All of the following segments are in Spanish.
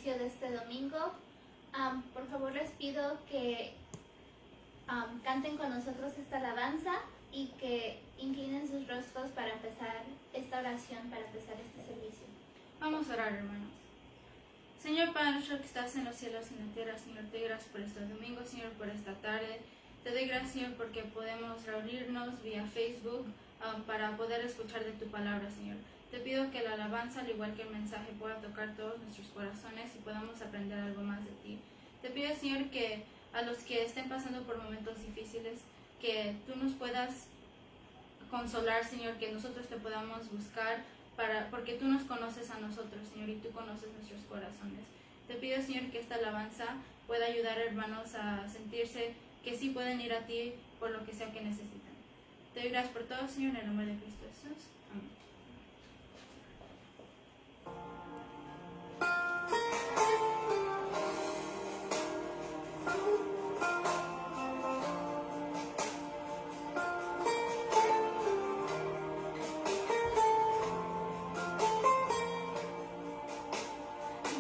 servicio de este domingo. Por favor les pido que canten con nosotros esta alabanza y que inclinen sus rostros para empezar esta oración, para empezar este servicio. Vamos a orar, hermanos. Señor Padre nuestro que estás en los cielos y en la tierra, Señor, te doy gracias por este domingo, Señor, por esta tarde. Te doy gracias, Señor, porque podemos reunirnos vía Facebook para poder escuchar de tu palabra, Señor. Te pido que la alabanza, al igual que el mensaje, pueda tocar todos nuestros corazones y podamos aprender algo más de ti. Te pido, Señor, que a los que estén pasando por momentos difíciles, que tú nos puedas consolar, Señor, que nosotros te podamos buscar, porque tú nos conoces a nosotros, Señor, y tú conoces nuestros corazones. Te pido, Señor, que esta alabanza pueda ayudar, hermanos, a sentirse que sí pueden ir a ti por lo que sea que necesitan. Te doy gracias por todo, Señor, en el nombre de Cristo Jesús. Amén.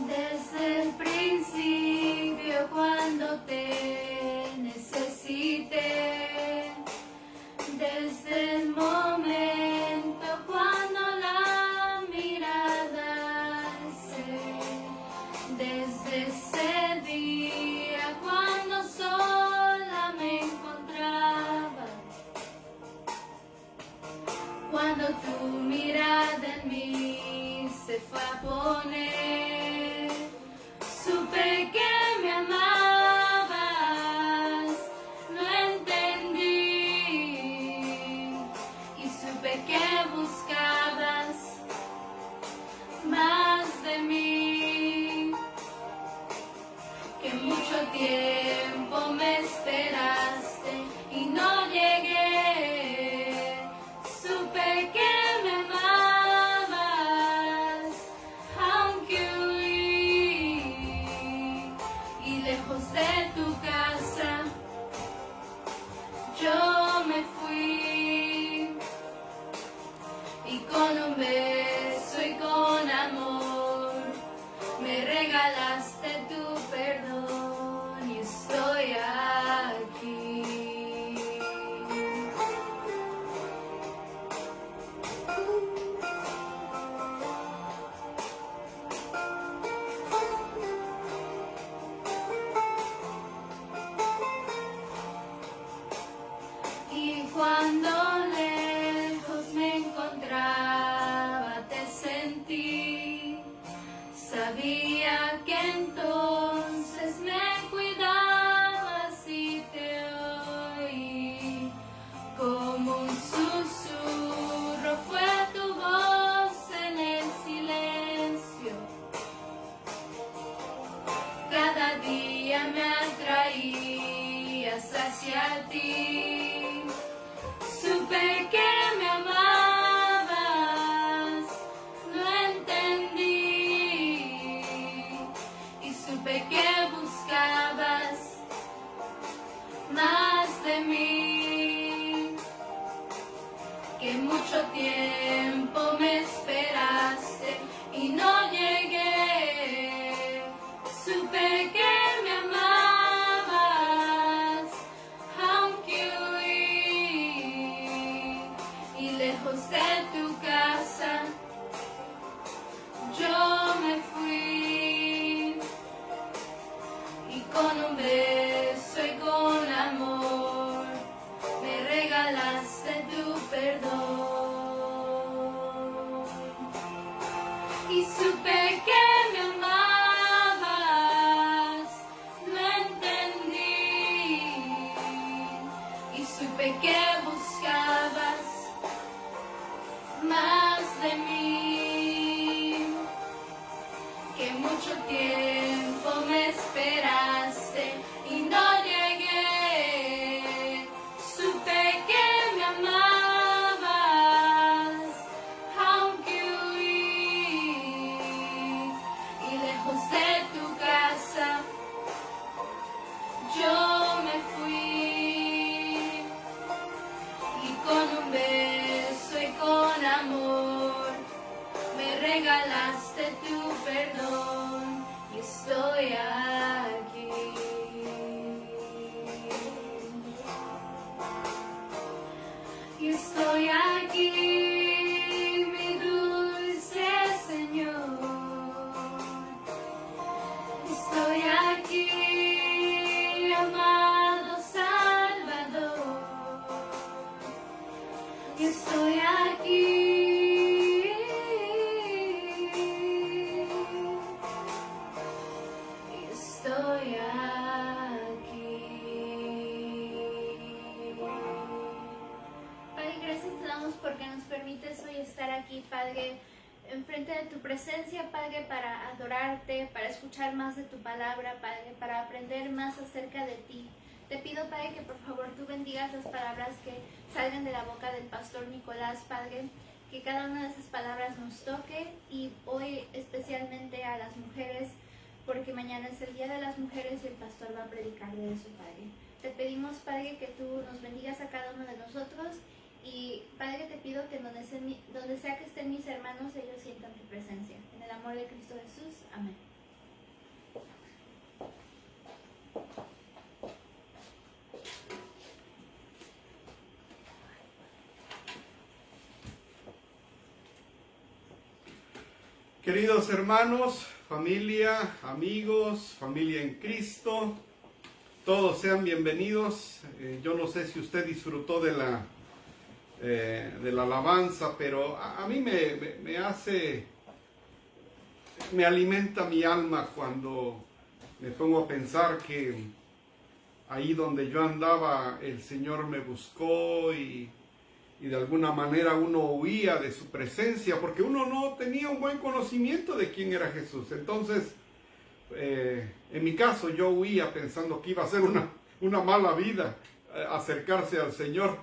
Desde el principio, cuando te necesité, desde el momento cuando la mirada alcé, desde ese día cuando sola me encontraba, cuando tu mirada en mí se fue a poner, supe que me amabas, lo entendí y supe que buscabas más de mí, que mucho tiempo me esperaste y no llegué, supe que me amabas, aunque huí y lejos de tu casa yo me fui, y con un beso y con amor me regalaste tu perdón y estoy aquí. Y cuando lejos me encontraba te sentí, sabía que entonces me cuidabas y te oí, como un susurro fue tu voz en el silencio, cada día me atraías hacia ti, supe que me amabas, lo entendí y supe que buscabas más de mí, que mucho tiempo me esperaste y no llegué, supe que me amabas, aunque huí y lejos de tu casa yo me fui, y con un beso y con amor me regalaste tu perdón, y supe que me amabas, lo entendí y supe que buscabas más de mí, que mucho tiempo me esperaste y no llegué, supe que me amabas, aunque huí y lejos de tu casa yo me fui, y con un beso y con amor me regalaste tu perdón y estoy aquí. Y estoy aquí, mi dulce Señor. Estoy aquí, amado Salvador. Y estoy aquí. Estoy aquí. Padre, gracias te damos porque nos permites hoy estar aquí, Padre, enfrente de tu presencia, Padre, para adorarte, para escuchar más de tu palabra, Padre, para aprender más acerca de ti. Te pido, Padre, que por favor tú bendigas las palabras que salgan de la boca del pastor Nicolás, Padre, que cada una de esas palabras nos toque, y hoy especialmente a las mujeres, porque mañana es el Día de las Mujeres y el pastor va a predicar de eso, Padre. Te pedimos, Padre, que tú nos bendigas a cada uno de nosotros, y Padre, te pido que donde sea que estén mis hermanos, ellos sientan tu presencia. En el amor de Cristo Jesús. Amén. Queridos hermanos, familia, amigos, familia en Cristo, todos sean bienvenidos. Yo no sé si usted disfrutó de la alabanza, pero a mí me alimenta mi alma cuando me pongo a pensar que ahí donde yo andaba el Señor me buscó, y de alguna manera uno huía de su presencia porque uno no tenía un buen conocimiento de quién era Jesús. Entonces, en mi caso, yo huía pensando que iba a ser una mala vida acercarse al Señor,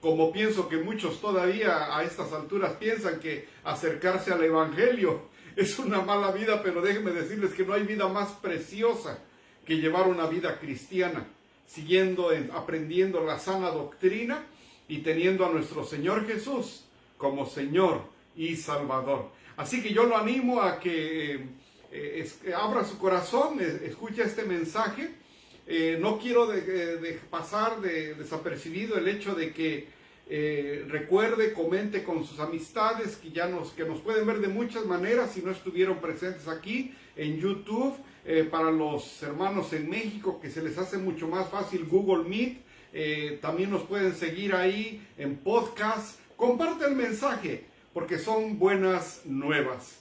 como pienso que muchos todavía a estas alturas piensan que acercarse al Evangelio es una mala vida, pero déjenme decirles que no hay vida más preciosa que llevar una vida cristiana, aprendiendo la sana doctrina y teniendo a nuestro Señor Jesús como Señor y Salvador. Así que yo lo animo a que abra su corazón, escuche este mensaje. No quiero pasar desapercibido el hecho de que recuerde, comente con sus amistades que nos pueden ver de muchas maneras si no estuvieron presentes aquí en YouTube. Para los hermanos en México, que se les hace mucho más fácil Google Meet, también nos pueden seguir ahí en podcast. Comparte el mensaje porque son buenas nuevas.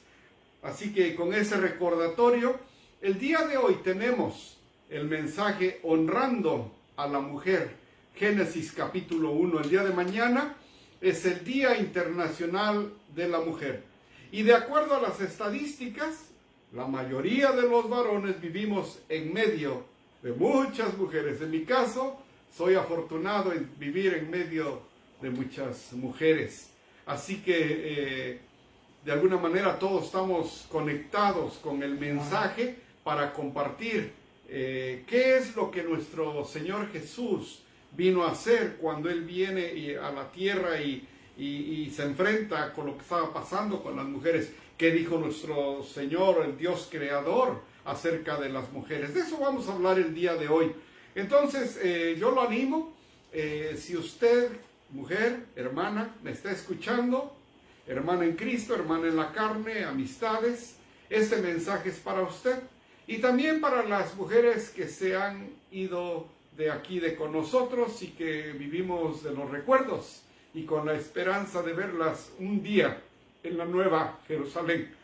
Así que con ese recordatorio, el día de hoy tenemos el mensaje honrando a la mujer, Génesis capítulo 1. El día de mañana es el Día Internacional de la Mujer. Y de acuerdo a las estadísticas, la mayoría de los varones vivimos en medio de muchas mujeres. En mi caso, soy afortunado en vivir en medio de muchas mujeres. Así que de alguna manera todos estamos conectados con el mensaje para compartir qué es lo que nuestro Señor Jesús vino a hacer cuando Él viene a la tierra y se enfrenta con lo que estaba pasando con las mujeres. ¿Qué dijo nuestro Señor, el Dios creador, acerca de las mujeres? De eso vamos a hablar el día de hoy. Entonces, yo lo animo, si usted, mujer, hermana, me está escuchando, hermana en Cristo, hermana en la carne, amistades, este mensaje es para usted. Y también para las mujeres que se han ido de aquí con nosotros y que vivimos de los recuerdos y con la esperanza de verlas un día en la nueva Jerusalén.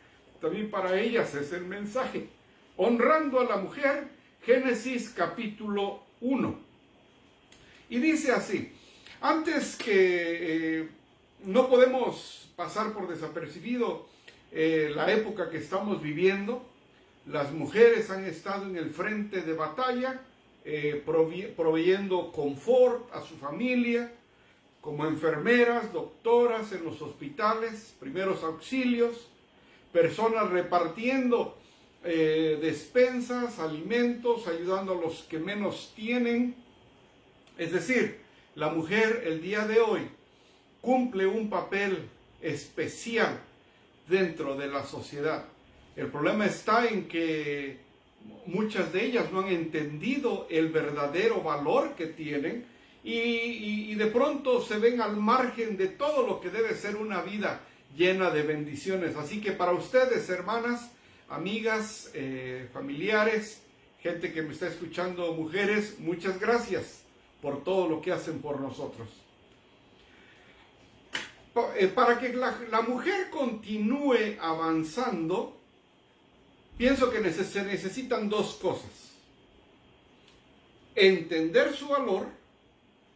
También para ellas es el mensaje. Honrando a la mujer, Génesis capítulo 1. Y dice así: antes que no podemos pasar por desapercibido la época que estamos viviendo. Las mujeres han estado en el frente de batalla, proveyendo confort a su familia, como enfermeras, doctoras en los hospitales, primeros auxilios, personas repartiendo despensas, alimentos, ayudando a los que menos tienen. Es decir, la mujer el día de hoy cumple un papel especial dentro de la sociedad. El problema está en que muchas de ellas no han entendido el verdadero valor que tienen y de pronto se ven al margen de todo lo que debe ser una vida llena de bendiciones. Así que para ustedes, hermanas, amigas, familiares, gente que me está escuchando, mujeres, muchas gracias por todo lo que hacen por nosotros. Para que la mujer continúe avanzando, pienso que se necesitan dos cosas: entender su valor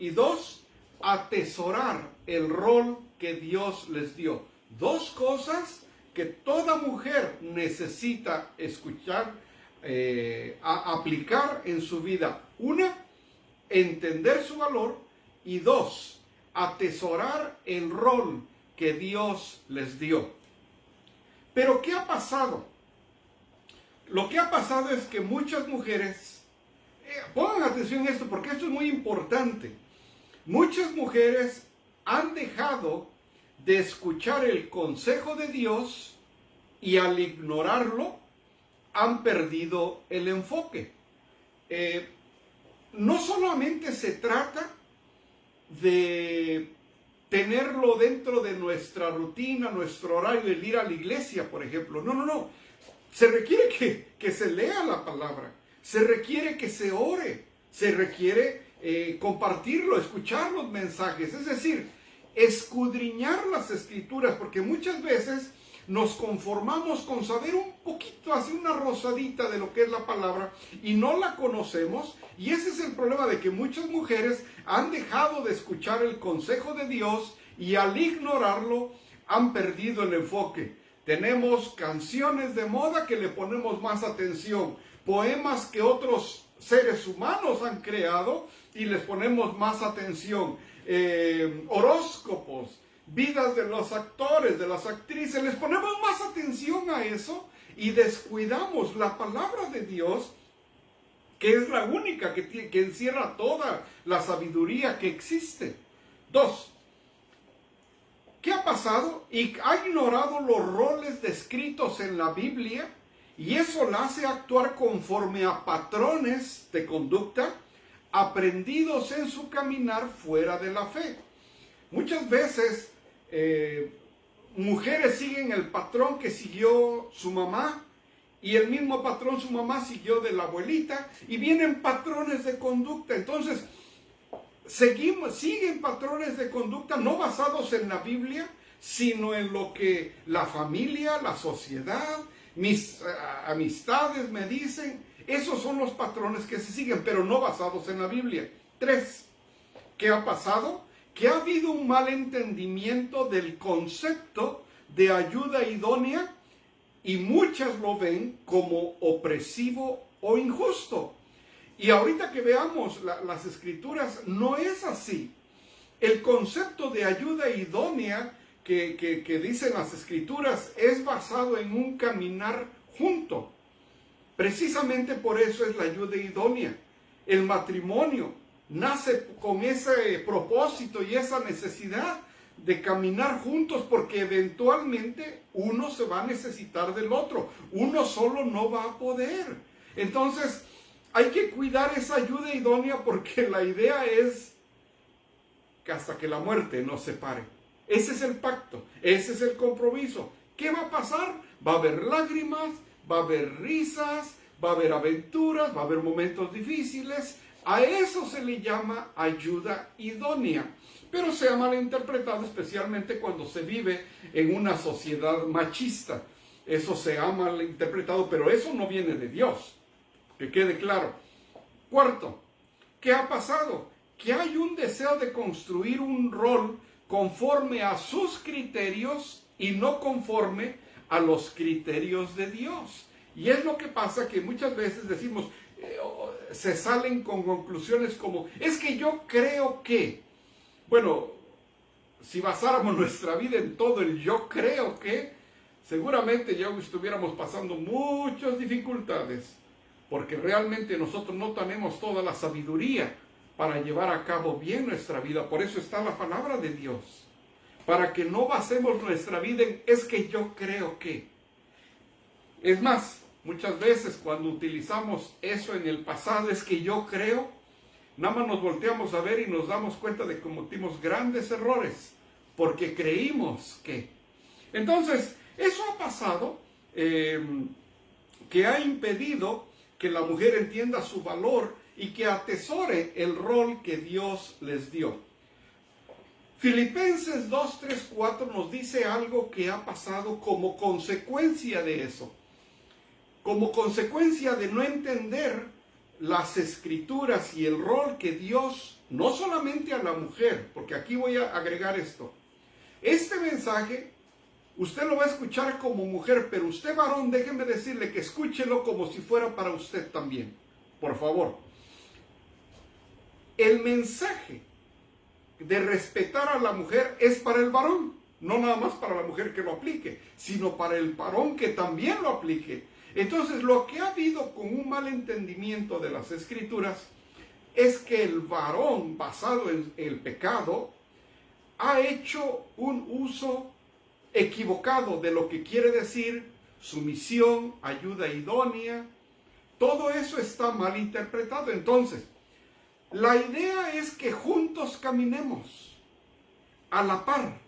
y dos, atesorar el rol que Dios les dio. Dos cosas que toda mujer necesita escuchar, aplicar en su vida. Una, entender su valor, y dos, atesorar el rol que Dios les dio. Pero ¿qué ha pasado? Lo que ha pasado es que muchas mujeres, pongan atención a esto porque esto es muy importante, muchas mujeres han dejado de escuchar el consejo de Dios y al ignorarlo han perdido el enfoque. No solamente se trata de tenerlo dentro de nuestra rutina, nuestro horario, el ir a la iglesia, por ejemplo. No. Se requiere que se lea la palabra, se requiere que se ore, se requiere compartirlo, escuchar los mensajes, es decir, escudriñar las escrituras, porque muchas veces nos conformamos con saber un poquito, así una rosadita de lo que es la palabra y no la conocemos, y ese es el problema de que muchas mujeres han dejado de escuchar el consejo de Dios y al ignorarlo han perdido el enfoque. Tenemos canciones de moda que le ponemos más atención, poemas que otros seres humanos han creado y les ponemos más atención, horóscopos, vidas de los actores, de las actrices, les ponemos más atención a eso y descuidamos la palabra de Dios, que es la única que encierra toda la sabiduría que existe. Dos, ¿qué ha pasado? Y ha ignorado los roles descritos en la Biblia y eso la hace actuar conforme a patrones de conducta aprendidos en su caminar fuera de la fe. Muchas veces mujeres siguen el patrón que siguió su mamá y el mismo patrón su mamá siguió de la abuelita y vienen patrones de conducta. Entonces siguen patrones de conducta no basados en la Biblia, sino en lo que la familia, la sociedad, mis amistades me dicen. Esos son los patrones que se siguen, pero no basados en la Biblia. Tres, ¿qué ha pasado? Que ha habido un mal entendimiento del concepto de ayuda idónea y muchas lo ven como opresivo o injusto. Y ahorita que veamos las escrituras, no es así. El concepto de ayuda idónea que dicen las escrituras es basado en un caminar junto. Precisamente por eso es la ayuda idónea. El matrimonio nace con ese propósito y esa necesidad de caminar juntos, porque eventualmente uno se va a necesitar del otro. Uno solo no va a poder. Entonces, hay que cuidar esa ayuda idónea porque la idea es que hasta que la muerte nos separe. Ese es el pacto, ese es el compromiso. ¿Qué va a pasar? Va a haber lágrimas, va a haber risas, va a haber aventuras, va a haber momentos difíciles. A eso se le llama ayuda idónea, pero se ha malinterpretado especialmente cuando se vive en una sociedad machista. Eso se ha malinterpretado, pero eso no viene de Dios, que quede claro. Cuarto, ¿qué ha pasado? Que hay un deseo de construir un rol conforme a sus criterios y no conforme a los criterios de Dios. Y es lo que pasa, que muchas veces decimos, se salen con conclusiones como, es que yo creo que. Bueno, si basáramos nuestra vida en todo el yo creo que, seguramente ya estuviéramos pasando muchas dificultades, porque realmente nosotros no tenemos toda la sabiduría para llevar a cabo bien nuestra vida. Por eso está la palabra de Dios, para que no basemos nuestra vida en es que yo creo que. Es más, muchas veces cuando utilizamos eso en el pasado es que yo creo, nada más nos volteamos a ver y nos damos cuenta de que cometimos grandes errores porque creímos que. Entonces, eso ha pasado, que ha impedido que la mujer entienda su valor y que atesore el rol que Dios les dio. Filipenses 2, 3, 4 nos dice algo que ha pasado como consecuencia de eso. Como consecuencia de no entender las escrituras y el rol que Dios, no solamente a la mujer, porque aquí voy a agregar esto. Este mensaje, usted lo va a escuchar como mujer, pero usted varón, déjeme decirle que escúchelo como si fuera para usted también. Por favor. El mensaje de respetar a la mujer es para el varón, no nada más para la mujer que lo aplique, sino para el varón que también lo aplique. Entonces, lo que ha habido con un mal entendimiento de las escrituras es que el varón, basado en el pecado, ha hecho un uso equivocado de lo que quiere decir sumisión, ayuda idónea. Todo eso está mal interpretado. Entonces, la idea es que juntos caminemos a la par,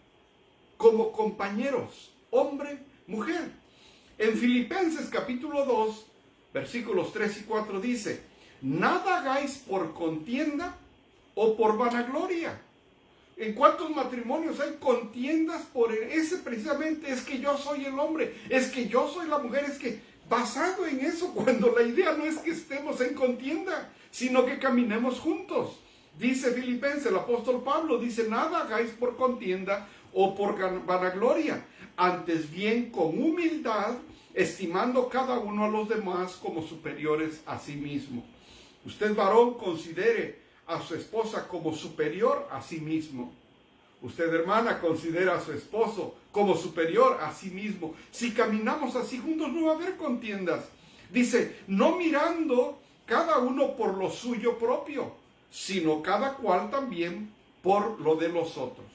como compañeros, hombre, mujer. En Filipenses capítulo 2, versículos 3 y 4 dice, nada hagáis por contienda o por vanagloria. ¿En cuántos matrimonios hay contiendas por ese precisamente? Es que yo soy el hombre, es que yo soy la mujer, es que basado en eso, cuando la idea no es que estemos en contienda, sino que caminemos juntos. Dice Filipenses, el apóstol Pablo, dice, nada hagáis por contienda o por vanagloria, antes bien con humildad, estimando cada uno a los demás como superiores a sí mismo. Usted, varón, considere a su esposa como superior a sí mismo. Usted, hermana, considera a su esposo como superior a sí mismo. Si caminamos así juntos, no va a haber contiendas. Dice, no mirando cada uno por lo suyo propio, sino cada cual también por lo de los otros.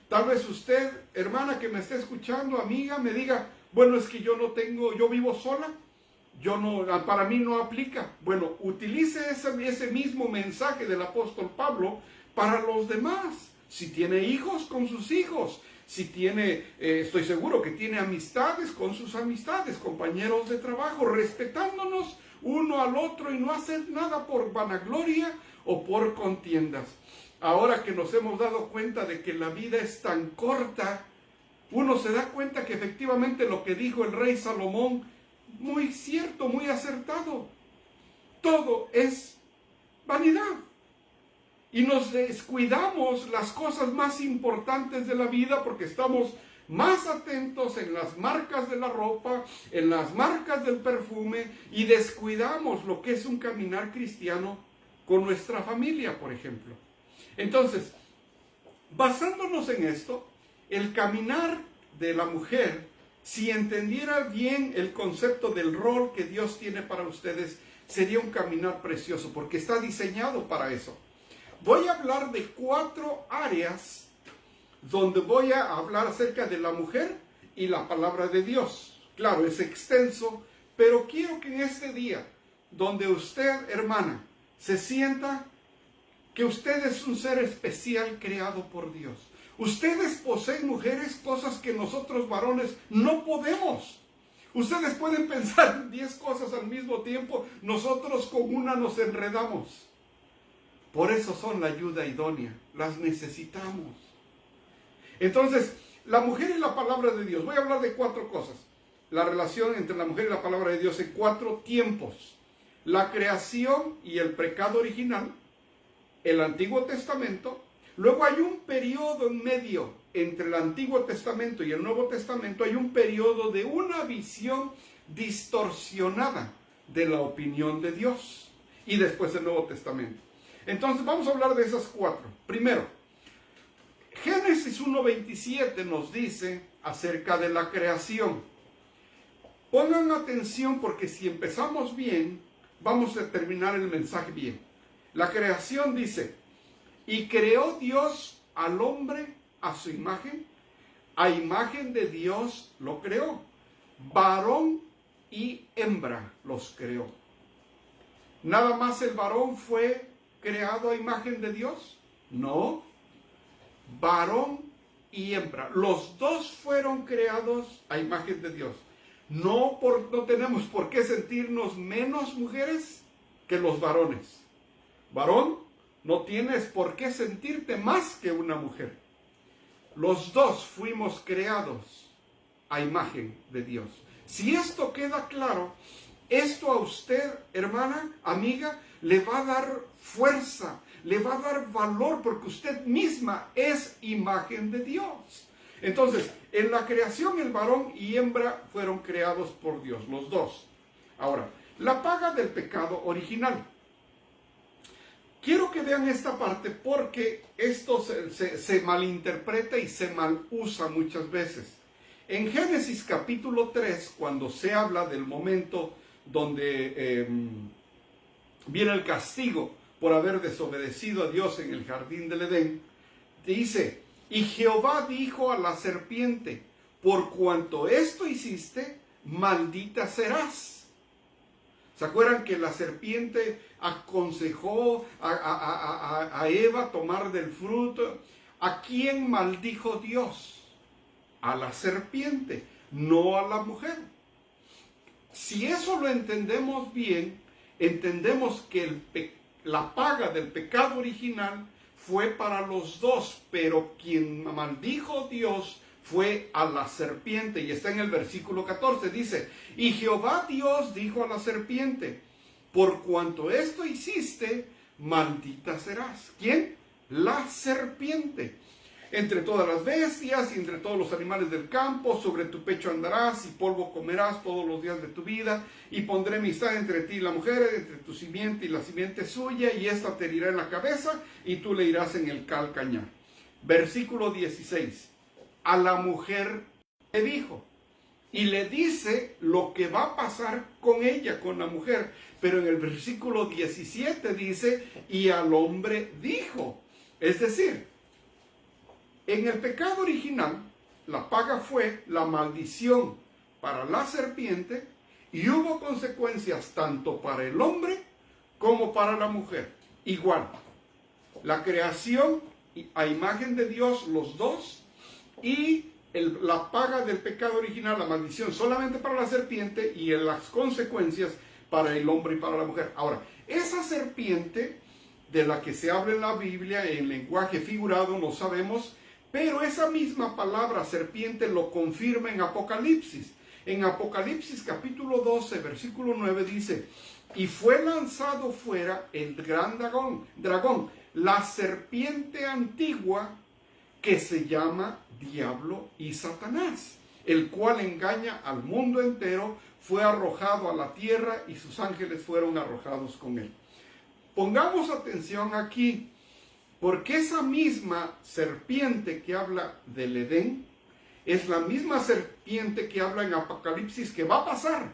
Tal vez usted, hermana que me esté escuchando, amiga, me diga, bueno, es que yo vivo sola, para mí no aplica. Bueno, utilice ese mismo mensaje del apóstol Pablo para los demás. Si tiene hijos, con sus hijos. Si tiene, estoy seguro que tiene amistades, con sus amistades, compañeros de trabajo, respetándonos uno al otro y no hacer nada por vanagloria o por contiendas. Ahora que nos hemos dado cuenta de que la vida es tan corta, uno se da cuenta que efectivamente lo que dijo el rey Salomón, muy cierto, muy acertado. Todo es vanidad. Y nos descuidamos las cosas más importantes de la vida porque estamos más atentos en las marcas de la ropa, en las marcas del perfume, y descuidamos lo que es un caminar cristiano con nuestra familia, por ejemplo. Entonces, basándonos en esto, el caminar de la mujer, si entendiera bien el concepto del rol que Dios tiene para ustedes, sería un caminar precioso, porque está diseñado para eso. Voy a hablar de 4 áreas donde voy a hablar acerca de la mujer y la palabra de Dios. Claro, es extenso, pero quiero que en este día, donde usted, hermana, se sienta que usted es un ser especial creado por Dios. Ustedes poseen, mujeres, cosas que nosotros varones no podemos. Ustedes pueden pensar en 10 cosas al mismo tiempo, nosotros con una nos enredamos. Por eso son la ayuda idónea, las necesitamos. Entonces, la mujer y la palabra de Dios. Voy a hablar de 4 cosas. La relación entre la mujer y la palabra de Dios en 4 tiempos. La creación y el pecado original, el Antiguo Testamento. Luego hay un periodo en medio entre el Antiguo Testamento y el Nuevo Testamento. Hay un periodo de una visión distorsionada de la opinión de Dios. Y después el Nuevo Testamento. Entonces vamos a hablar de esas 4. Primero, Génesis 1:27 nos dice acerca de la creación. Pongan atención porque si empezamos bien, vamos a terminar el mensaje bien. La creación dice, y creó Dios al hombre a su imagen, a imagen de Dios lo creó, varón y hembra los creó. ¿Nada más el varón fue creado a imagen de Dios? No. Varón y hembra. Los dos fueron creados a imagen de Dios. No tenemos por qué sentirnos menos mujeres que los varones. Varón, no tienes por qué sentirte más que una mujer. Los dos fuimos creados a imagen de Dios. Si esto queda claro, esto a usted, hermana, amiga, le va a dar fuerza, le va a dar valor, porque usted misma es imagen de Dios. Entonces, en la creación, el varón y hembra fueron creados por Dios, los dos. Ahora, la paga del pecado original. Quiero que vean esta parte porque esto se malinterpreta y se malusa muchas veces. En Génesis capítulo 3, cuando se habla del momento donde viene el castigo por haber desobedecido a Dios en el jardín del Edén, dice: y Jehová dijo a la serpiente, por cuanto esto hiciste, maldita serás. ¿Se acuerdan que la serpiente aconsejó a Eva tomar del fruto? ¿A quién maldijo Dios? A la serpiente, no a la mujer. Si eso lo entendemos bien, entendemos que la paga del pecado original fue para los dos, pero quien maldijo Dios fue a la serpiente, y está en el versículo 14, dice: y Jehová Dios dijo a la serpiente, por cuanto esto hiciste, maldita serás. ¿Quién? La serpiente. Entre todas las bestias y entre todos los animales del campo, sobre tu pecho andarás y polvo comerás todos los días de tu vida, y pondré amistad entre ti y la mujer, entre tu simiente y la simiente suya, y ésta te herirá en la cabeza y tú le irás en el calcañar. Versículo 16. A la mujer le dijo, y le dice lo que va a pasar con ella, con la mujer. Pero en el versículo 17 dice, y al hombre dijo. Es decir, en el pecado original, la paga fue la maldición para la serpiente, y hubo consecuencias tanto para el hombre como para la mujer. Igual, la creación a imagen de Dios, los dos, y la paga del pecado original, la maldición solamente para la serpiente, y las consecuencias para el hombre y para la mujer. Ahora, esa serpiente de la que se habla en la Biblia, en lenguaje figurado, no sabemos, pero esa misma palabra serpiente lo confirma en Apocalipsis. En Apocalipsis capítulo 12, versículo 9 dice, y fue lanzado fuera el gran dragón, la serpiente antigua, que se llama Diablo y Satanás, el cual engaña al mundo entero, fue arrojado a la tierra y sus ángeles fueron arrojados con él. Pongamos atención aquí, porque esa misma serpiente que habla del Edén es la misma serpiente que habla en Apocalipsis que va a pasar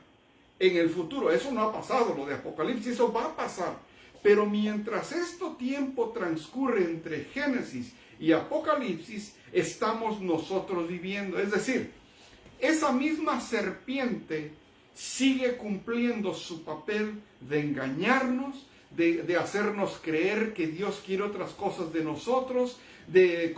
en el futuro. Eso no ha pasado, lo de Apocalipsis, eso va a pasar. Pero mientras este tiempo transcurre entre Génesis y Apocalipsis, estamos nosotros viviendo. Es decir, esa misma serpiente sigue cumpliendo su papel de engañarnos, de hacernos creer que Dios quiere otras cosas de nosotros, de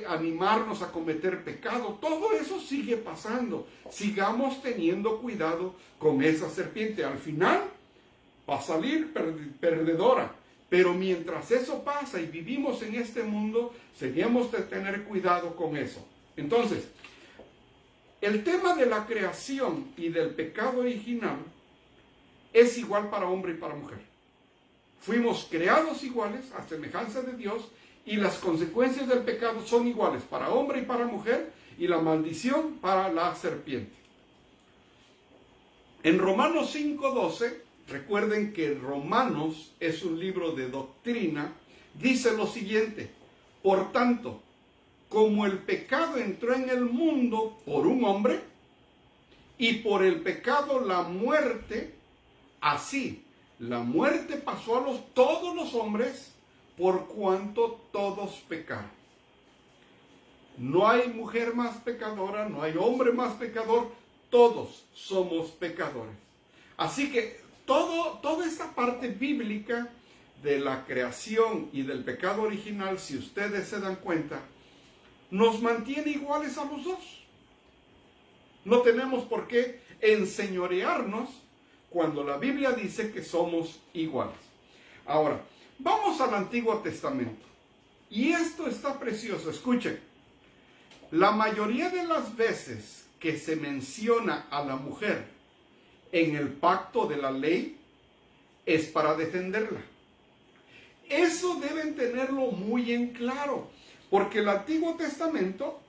animarnos a cometer pecado. Todo eso sigue pasando. Sigamos teniendo cuidado con esa serpiente. Al final va a salir perdedora. Pero mientras eso pasa y vivimos en este mundo, debemos de tener cuidado con eso. Entonces, el tema de la creación y del pecado original es igual para hombre y para mujer. Fuimos creados iguales a semejanza de Dios, y las consecuencias del pecado son iguales para hombre y para mujer, y la maldición para la serpiente. En Romanos 5:12, recuerden que Romanos es un libro de doctrina, dice lo siguiente: por tanto, como el pecado entró en el mundo por un hombre, y por el pecado la muerte, así la muerte pasó a todos los hombres, por cuanto todos pecaron. No hay mujer más pecadora, no hay hombre más pecador, todos somos pecadores. Así que toda esta parte bíblica de la creación y del pecado original, si ustedes se dan cuenta, nos mantiene iguales a los dos. No tenemos por qué enseñorearnos cuando la Biblia dice que somos iguales. Ahora, vamos al Antiguo Testamento. Y esto está precioso. Escuchen, la mayoría de las veces que se menciona a la mujer en el pacto de la ley es para defenderla. Eso deben tenerlo muy en claro, porque el Antiguo Testamento,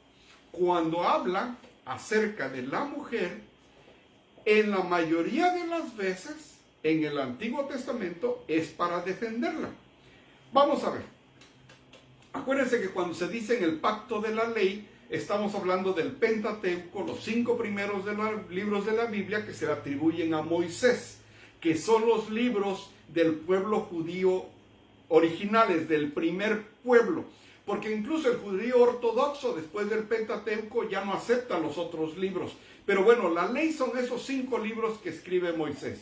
cuando habla acerca de la mujer, en la mayoría de las veces en el Antiguo Testamento es para defenderla. Vamos a ver. Acuérdense que cuando se dice en el pacto de la ley, estamos hablando del Pentateuco, los 5 primeros libros de la Biblia que se le atribuyen a Moisés, que son los libros del pueblo judío originales, del primer pueblo. Porque incluso el judío ortodoxo, después del Pentateuco, ya no acepta los otros libros. Pero bueno, la ley son esos 5 libros que escribe Moisés.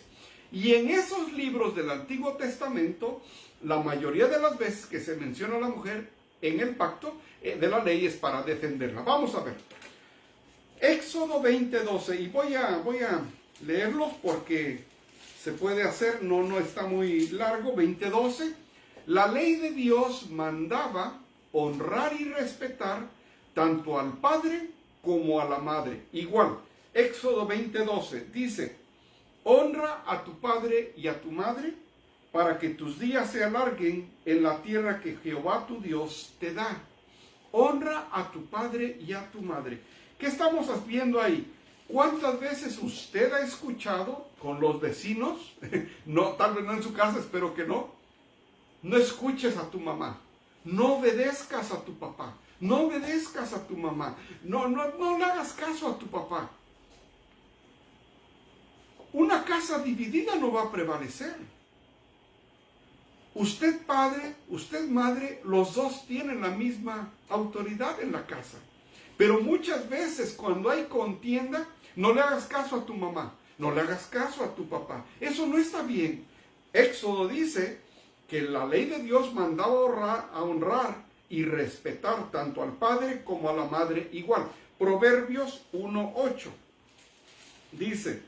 Y en esos libros del Antiguo Testamento, la mayoría de las veces que se menciona a la mujer en el pacto de la ley es para defenderla. Vamos a ver. Éxodo 20:12. Y voy a leerlos porque se puede hacer, no está muy largo. 20:12. La ley de Dios mandaba honrar y respetar tanto al padre como a la madre. Igual, Éxodo 20:12 dice, honra a tu padre y a tu madre para que tus días se alarguen en la tierra que Jehová tu Dios te da. Honra a tu padre y a tu madre. ¿Qué estamos viendo ahí? ¿Cuántas veces usted ha escuchado con los vecinos? No, tal vez no en su casa, espero que no. No escuches a tu mamá. No obedezcas a tu papá. No obedezcas a tu mamá. No le hagas caso a tu papá. Una casa dividida no va a prevalecer. Usted padre, usted madre, los dos tienen la misma autoridad en la casa. Pero muchas veces cuando hay contienda, no le hagas caso a tu mamá. No le hagas caso a tu papá. Eso no está bien. Éxodo dice que la ley de Dios mandaba a honrar y respetar tanto al padre como a la madre igual. Proverbios 1:8 dice,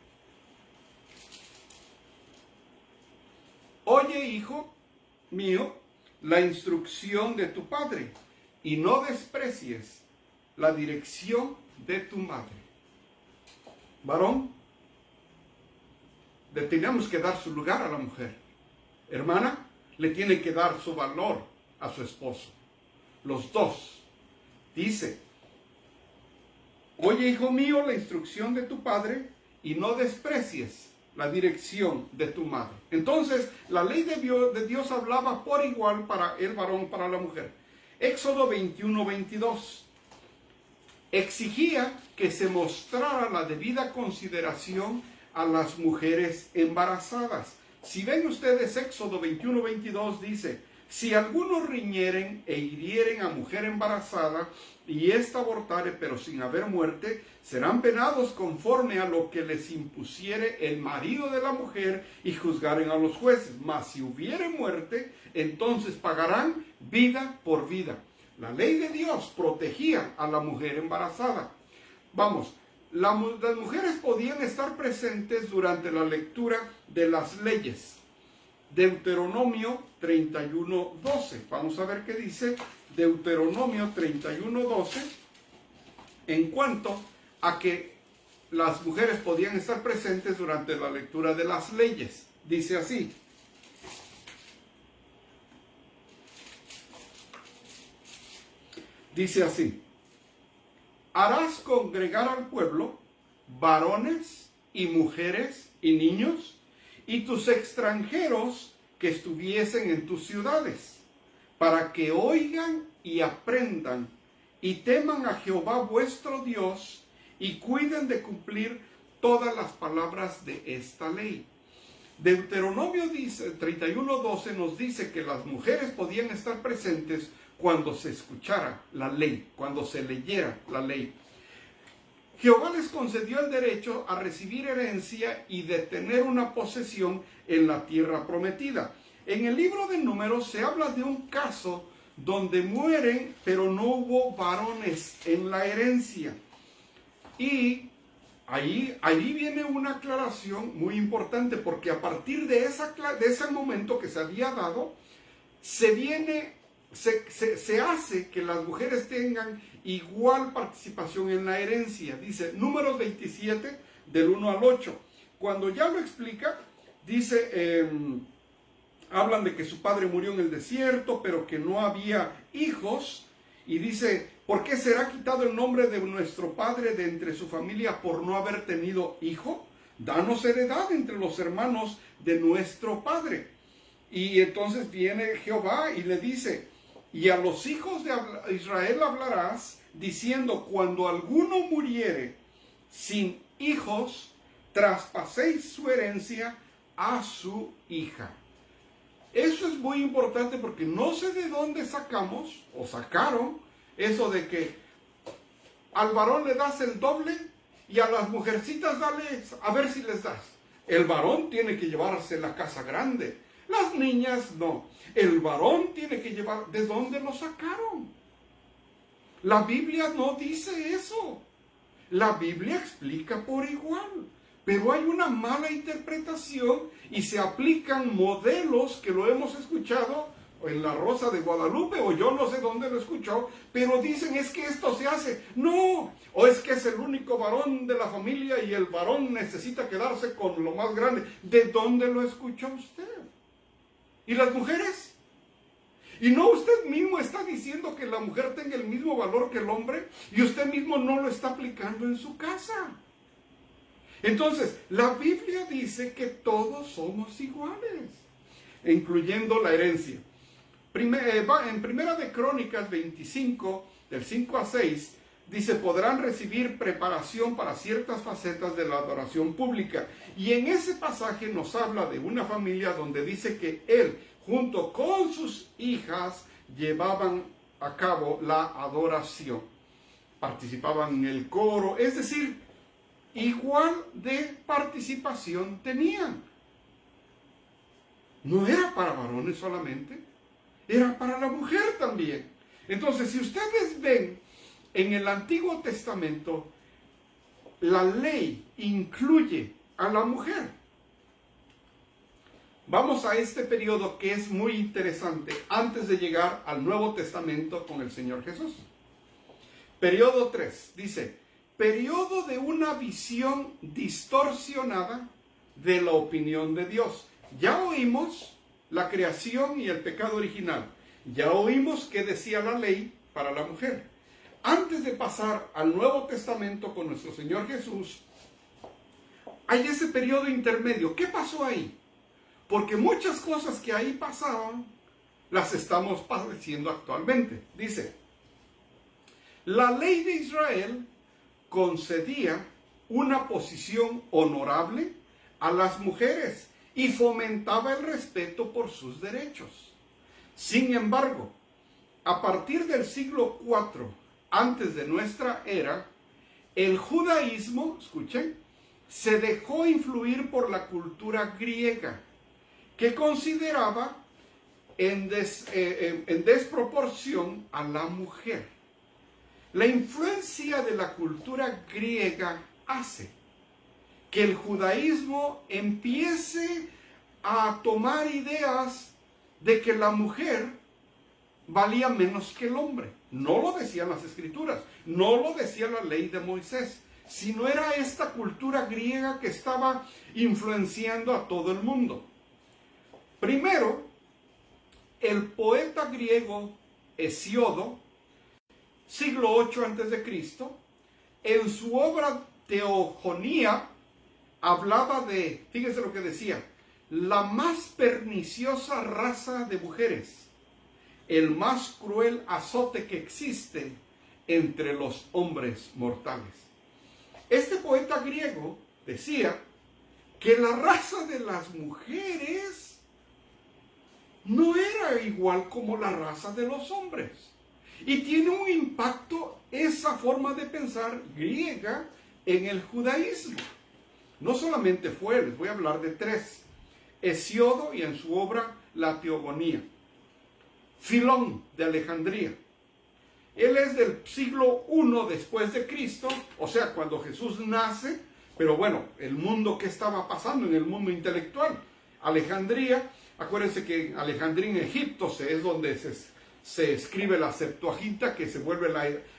oye, hijo mío, la instrucción de tu padre y no desprecies la dirección de tu madre. Varón, le tenemos que dar su lugar a la mujer. Hermana, le tiene que dar su valor a su esposo. Los dos. Dice, oye, hijo mío, la instrucción de tu padre y no desprecies la dirección de tu madre. Entonces, la ley de Dios hablaba por igual para el varón, para la mujer. Éxodo 21:22 exigía que se mostrara la debida consideración a las mujeres embarazadas. Si ven ustedes, Éxodo 21:22 dice, si algunos riñeren e hirieren a mujer embarazada y ésta abortare pero sin haber muerte, serán penados conforme a lo que les impusiere el marido de la mujer y juzgaren a los jueces. Mas si hubiere muerte, entonces pagarán vida por vida. La ley de Dios protegía a la mujer embarazada. Vamos, las mujeres podían estar presentes durante la lectura de las leyes. Deuteronomio 31:12. Vamos a ver qué dice Deuteronomio 31:12 en cuanto a que las mujeres podían estar presentes durante la lectura de las leyes. Dice así. Dice así. Harás congregar al pueblo, varones y mujeres y niños, y tus extranjeros que estuviesen en tus ciudades, para que oigan y aprendan, y teman a Jehová vuestro Dios, y cuiden de cumplir todas las palabras de esta ley. Deuteronomio 31:12 nos dice que las mujeres podían estar presentes cuando se escuchara la ley, cuando se leyera la ley. Jehová les concedió el derecho a recibir herencia y de tener una posesión en la tierra prometida. En el libro de Números se habla de un caso donde mueren, pero no hubo varones en la herencia. Y ahí viene una aclaración muy importante, porque a partir de ese momento que se había dado, se hace que las mujeres tengan igual participación en la herencia. Dice Números 27, del 1 al 8. Cuando ya lo explica, dice, hablan de que su padre murió en el desierto, pero que no había hijos. Y dice, ¿por qué será quitado el nombre de nuestro padre de entre su familia por no haber tenido hijo? Danos heredad entre los hermanos de nuestro padre. Y entonces viene Jehová y le dice, y a los hijos de Israel hablarás, diciendo, cuando alguno muriere sin hijos, traspaséis su herencia a su hija. Eso es muy importante, porque no sé de dónde sacamos o sacaron eso de que al varón le das el doble y a las mujercitas dale a ver si les das. El varón tiene que llevarse la casa grande, las niñas no. El varón tiene que llevar. ¿De dónde lo sacaron? La Biblia no dice eso. La Biblia explica por igual. Pero hay una mala interpretación y se aplican modelos que lo hemos escuchado en La Rosa de Guadalupe, o yo no sé dónde lo escuchó, pero dicen, es que esto se hace. No, o es que es el único varón de la familia y el varón necesita quedarse con lo más grande. ¿De dónde lo escuchó usted? ¿Y las mujeres? ¿Y no usted mismo está diciendo que la mujer tenga el mismo valor que el hombre? Y usted mismo no lo está aplicando en su casa. Entonces, la Biblia dice que todos somos iguales, incluyendo la herencia. En Primera de Crónicas 25, del 5 a 6, dice, podrán recibir preparación para ciertas facetas de la adoración pública. Y en ese pasaje nos habla de una familia donde dice que él, junto con sus hijas, llevaban a cabo la adoración. Participaban en el coro, es decir, igual de participación tenían. No era para varones solamente, era para la mujer también. Entonces, si ustedes ven en el Antiguo Testamento, la ley incluye a la mujer. Vamos a este periodo que es muy interesante antes de llegar al Nuevo Testamento con el Señor Jesús. Periodo 3, dice, periodo de una visión distorsionada de la opinión de Dios. Ya oímos la creación y el pecado original. Ya oímos qué decía la ley para la mujer. Antes de pasar al Nuevo Testamento con nuestro Señor Jesús, hay ese periodo intermedio. ¿Qué pasó ahí? Porque muchas cosas que ahí pasaban, las estamos padeciendo actualmente. Dice, la ley de Israel concedía una posición honorable a las mujeres y fomentaba el respeto por sus derechos. Sin embargo, a partir del siglo IV antes de nuestra era, el judaísmo, escuchen, se dejó influir por la cultura griega, que consideraba en desproporción a la mujer. La influencia de la cultura griega hace que el judaísmo empiece a tomar ideas de que la mujer valía menos que el hombre. No lo decían las escrituras, no lo decía la ley de Moisés, sino era esta cultura griega que estaba influenciando a todo el mundo. Primero, el poeta griego Hesíodo, siglo 8 a.C., en su obra Teogonía, hablaba de, fíjense lo que decía, la más perniciosa raza de mujeres, el más cruel azote que existe entre los hombres mortales. Este poeta griego decía que la raza de las mujeres no era igual como la raza de los hombres. Y tiene un impacto esa forma de pensar griega en el judaísmo. No solamente fue, les voy a hablar de tres. Hesíodo y en su obra La Teogonía. Filón de Alejandría. Él es del siglo I después de Cristo, o sea, cuando Jesús nace, pero bueno, el mundo, ¿qué estaba pasando en el mundo intelectual? Alejandría, acuérdense que Alejandría en Egipto es donde se escribe la Septuaginta, que se vuelve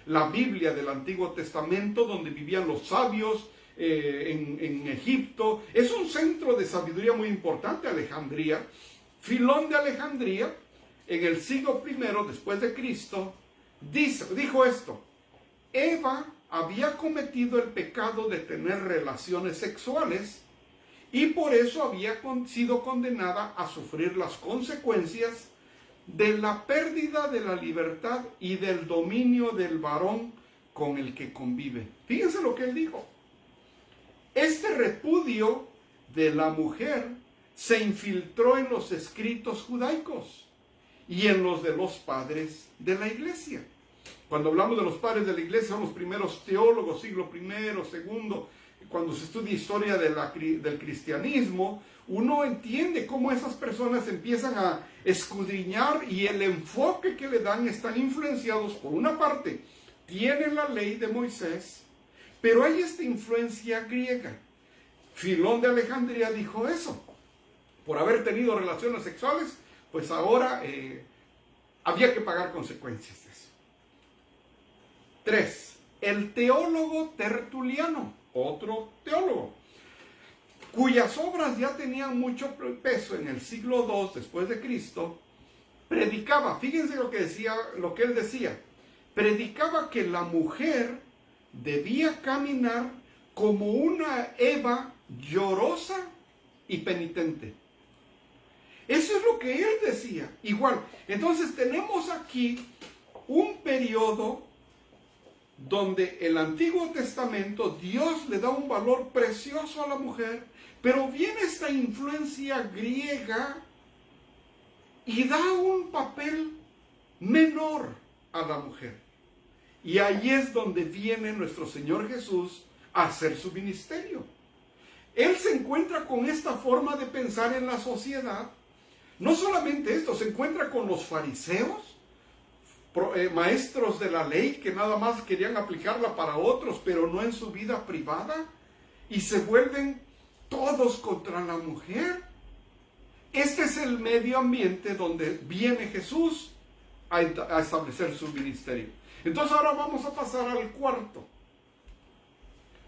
la Biblia del Antiguo Testamento, donde vivían los sabios en Egipto. Es un centro de sabiduría muy importante, Alejandría. Filón de Alejandría, en el siglo I después de Cristo, dijo esto: Eva había cometido el pecado de tener relaciones sexuales y por eso había sido condenada a sufrir las consecuencias de la pérdida de la libertad y del dominio del varón con el que convive. Fíjense lo que él dijo. Este repudio de la mujer se infiltró en los escritos judaicos y en los de los padres de la iglesia. Cuando hablamos de los padres de la iglesia, son los primeros teólogos, siglo I, II. Cuando se estudia historia del cristianismo, uno entiende cómo esas personas empiezan a escudriñar y el enfoque que le dan están influenciados, por una parte, tienen la ley de Moisés, pero hay esta influencia griega. Filón de Alejandría dijo eso. Por haber tenido relaciones sexuales, pues ahora había que pagar consecuencias de eso. 3. El teólogo Tertuliano, otro teólogo, cuyas obras ya tenían mucho peso en el siglo II después de Cristo, predicaba, fíjense lo que él decía, predicaba que la mujer debía caminar como una Eva llorosa y penitente. Eso es lo que él decía. Igual, entonces tenemos aquí un periodo donde el Antiguo Testamento, Dios le da un valor precioso a la mujer, pero viene esta influencia griega y da un papel menor a la mujer. Y ahí es donde viene nuestro Señor Jesús a hacer su ministerio. Él se encuentra con esta forma de pensar en la sociedad. No solamente esto, se encuentra con los fariseos, maestros de la ley que nada más querían aplicarla para otros, pero no en su vida privada, y se vuelven todos contra la mujer. Este es el medio ambiente donde viene Jesús a establecer su ministerio. Entonces ahora vamos a pasar al cuarto.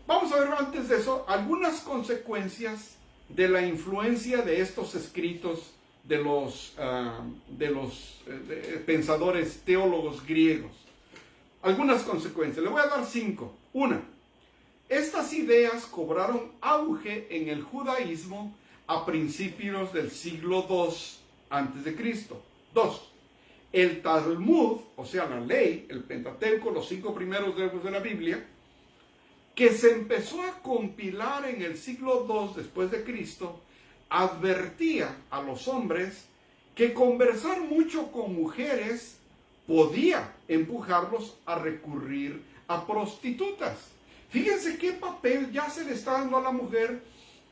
Vamos a ver antes de eso algunas consecuencias de la influencia de estos escritos de los pensadores teólogos griegos. Algunas consecuencias, le voy a dar 5. 1. Estas ideas cobraron auge en el judaísmo a principios del siglo II a.C. 2. El Talmud, o sea la ley, el Pentateuco, los 5 primeros libros de la Biblia, que se empezó a compilar en el siglo II después de Cristo, advertía a los hombres que conversar mucho con mujeres podía empujarlos a recurrir a prostitutas. Fíjense qué papel ya se le está dando a la mujer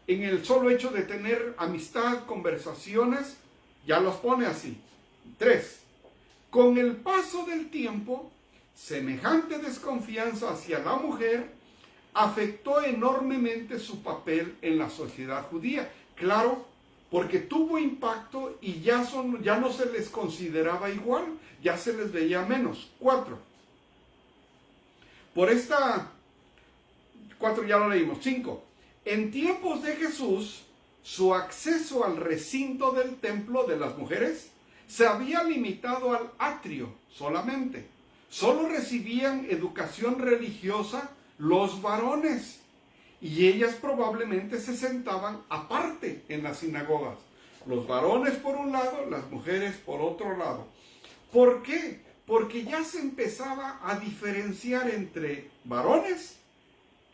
en el solo hecho de tener amistad, conversaciones, ya los pone así. 3. Con el paso del tiempo, semejante desconfianza hacia la mujer afectó enormemente su papel en la sociedad judía. Claro, porque tuvo impacto y ya no se les consideraba igual, ya se les veía menos. 4. Por esta 4 ya lo leímos. 5. En tiempos de Jesús, su acceso al recinto del templo de las mujeres se había limitado al atrio solamente. Solo recibían educación religiosa los varones, y ellas probablemente se sentaban aparte en las sinagogas. Los varones por un lado, las mujeres por otro lado. ¿Por qué? Porque ya se empezaba a diferenciar entre varones